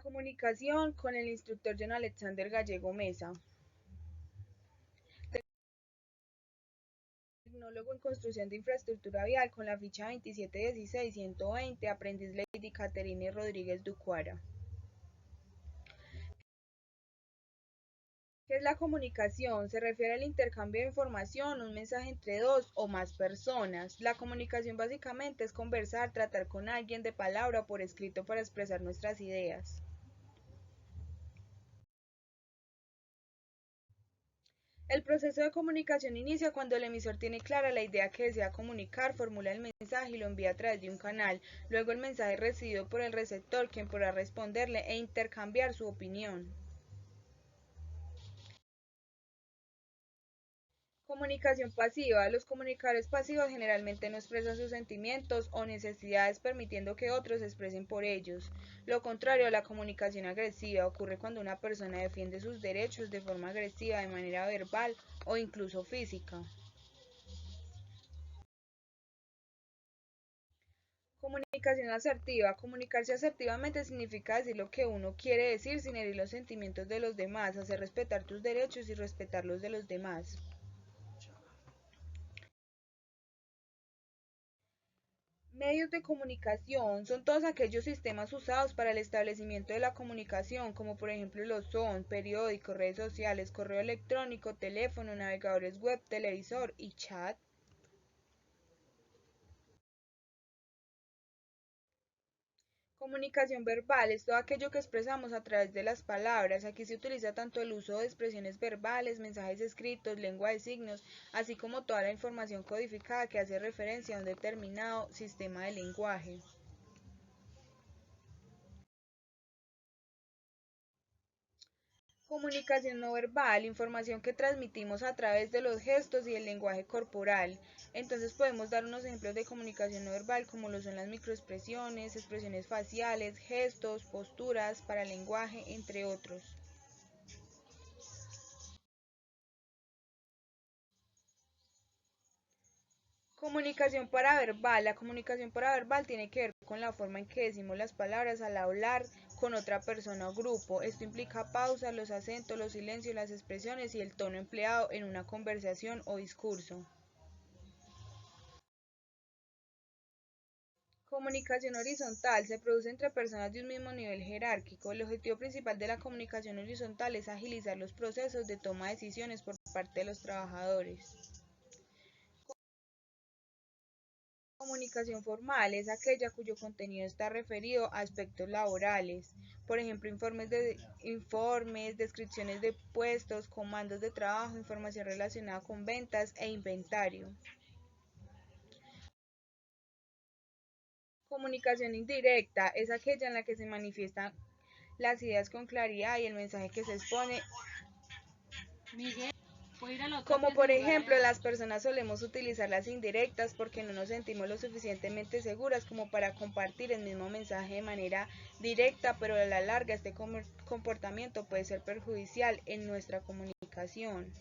Comunicación con el instructor John Alexander Gallego Mesa, tecnólogo en construcción de infraestructura vial con la ficha 2716120, aprendiz Lady Caterine Rodríguez Ducuara. ¿Qué es la comunicación? Se refiere al intercambio de información, un mensaje entre dos o más personas. La comunicación básicamente es conversar, tratar con alguien de palabra o por escrito para expresar nuestras ideas. El proceso de comunicación inicia cuando el emisor tiene clara la idea que desea comunicar, formula el mensaje y lo envía a través de un canal. Luego el mensaje es recibido por el receptor, quien podrá responderle e intercambiar su opinión. Comunicación pasiva. Los comunicadores pasivos generalmente no expresan sus sentimientos o necesidades permitiendo que otros expresen por ellos. Lo contrario a la comunicación agresiva ocurre cuando una persona defiende sus derechos de forma agresiva, de manera verbal o incluso física. Comunicación asertiva. Comunicarse asertivamente significa decir lo que uno quiere decir sin herir los sentimientos de los demás, hacer respetar tus derechos y respetar los de los demás. Medios de comunicación son todos aquellos sistemas usados para el establecimiento de la comunicación, como por ejemplo lo son periódicos, redes sociales, correo electrónico, teléfono, navegadores web, televisor y chat. Comunicación verbal es todo aquello que expresamos a través de las palabras. Aquí se utiliza tanto el uso de expresiones verbales, mensajes escritos, lengua de signos, así como toda la información codificada que hace referencia a un determinado sistema de lenguaje. Comunicación no verbal, información que transmitimos a través de los gestos y el lenguaje corporal. Entonces podemos dar unos ejemplos de comunicación no verbal como lo son las microexpresiones, expresiones faciales, gestos, posturas, paralenguaje, entre otros. Comunicación paraverbal. La comunicación paraverbal tiene que ver con la forma en que decimos las palabras al hablar con otra persona o grupo. Esto implica pausas, los acentos, los silencios, las expresiones y el tono empleado en una conversación o discurso. Comunicación horizontal se produce entre personas de un mismo nivel jerárquico. El objetivo principal de la comunicación horizontal es agilizar los procesos de toma de decisiones por parte de los trabajadores. Comunicación formal es aquella cuyo contenido está referido a aspectos laborales, por ejemplo, informes, descripciones de puestos, comandos de trabajo, información relacionada con ventas e inventario. Comunicación indirecta es aquella en la que se manifiestan las ideas con claridad y el mensaje que se expone. Como por ejemplo, las personas solemos utilizar las indirectas porque no nos sentimos lo suficientemente seguras como para compartir el mismo mensaje de manera directa, pero a la larga este comportamiento puede ser perjudicial en nuestra comunicación.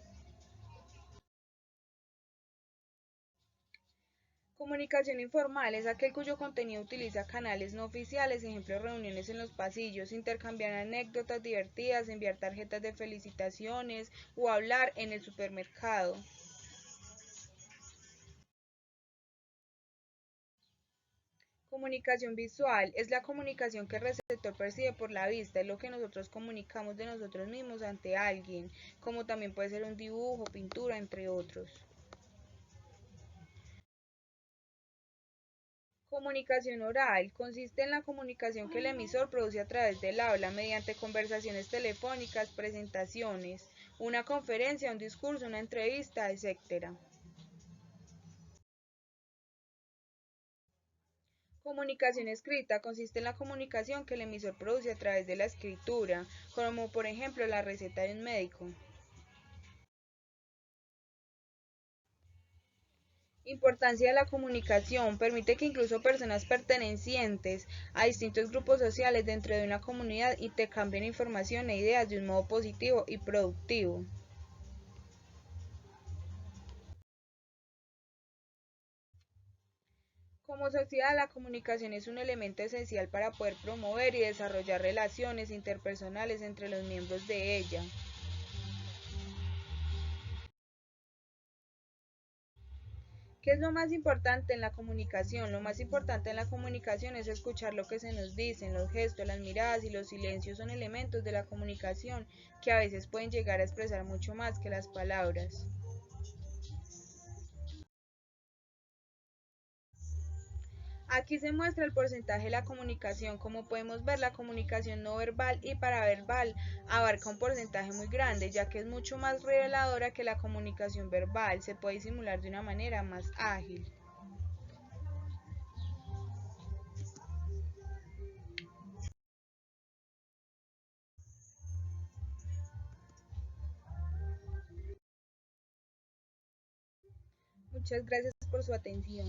Comunicación informal es aquel cuyo contenido utiliza canales no oficiales, ejemplo reuniones en los pasillos, intercambiar anécdotas divertidas, enviar tarjetas de felicitaciones o hablar en el supermercado. Comunicación visual es la comunicación que el receptor percibe por la vista, es lo que nosotros comunicamos de nosotros mismos ante alguien, como también puede ser un dibujo, pintura, entre otros. Comunicación oral consiste en la comunicación que el emisor produce a través del habla mediante conversaciones telefónicas, presentaciones, una conferencia, un discurso, una entrevista, etc. Comunicación escrita consiste en la comunicación que el emisor produce a través de la escritura, como por ejemplo la receta de un médico. Importancia de la comunicación. Permite que incluso personas pertenecientes a distintos grupos sociales dentro de una comunidad intercambien información e ideas de un modo positivo y productivo. Como sociedad, la comunicación es un elemento esencial para poder promover y desarrollar relaciones interpersonales entre los miembros de ella. ¿Qué es lo más importante en la comunicación? Lo más importante en la comunicación es escuchar lo que se nos dicen, los gestos, las miradas y los silencios son elementos de la comunicación que a veces pueden llegar a expresar mucho más que las palabras. Aquí se muestra el porcentaje de la comunicación. Como podemos ver, la comunicación no verbal y paraverbal abarca un porcentaje muy grande, ya que es mucho más reveladora que la comunicación verbal. Se puede simular de una manera más ágil. Muchas gracias por su atención.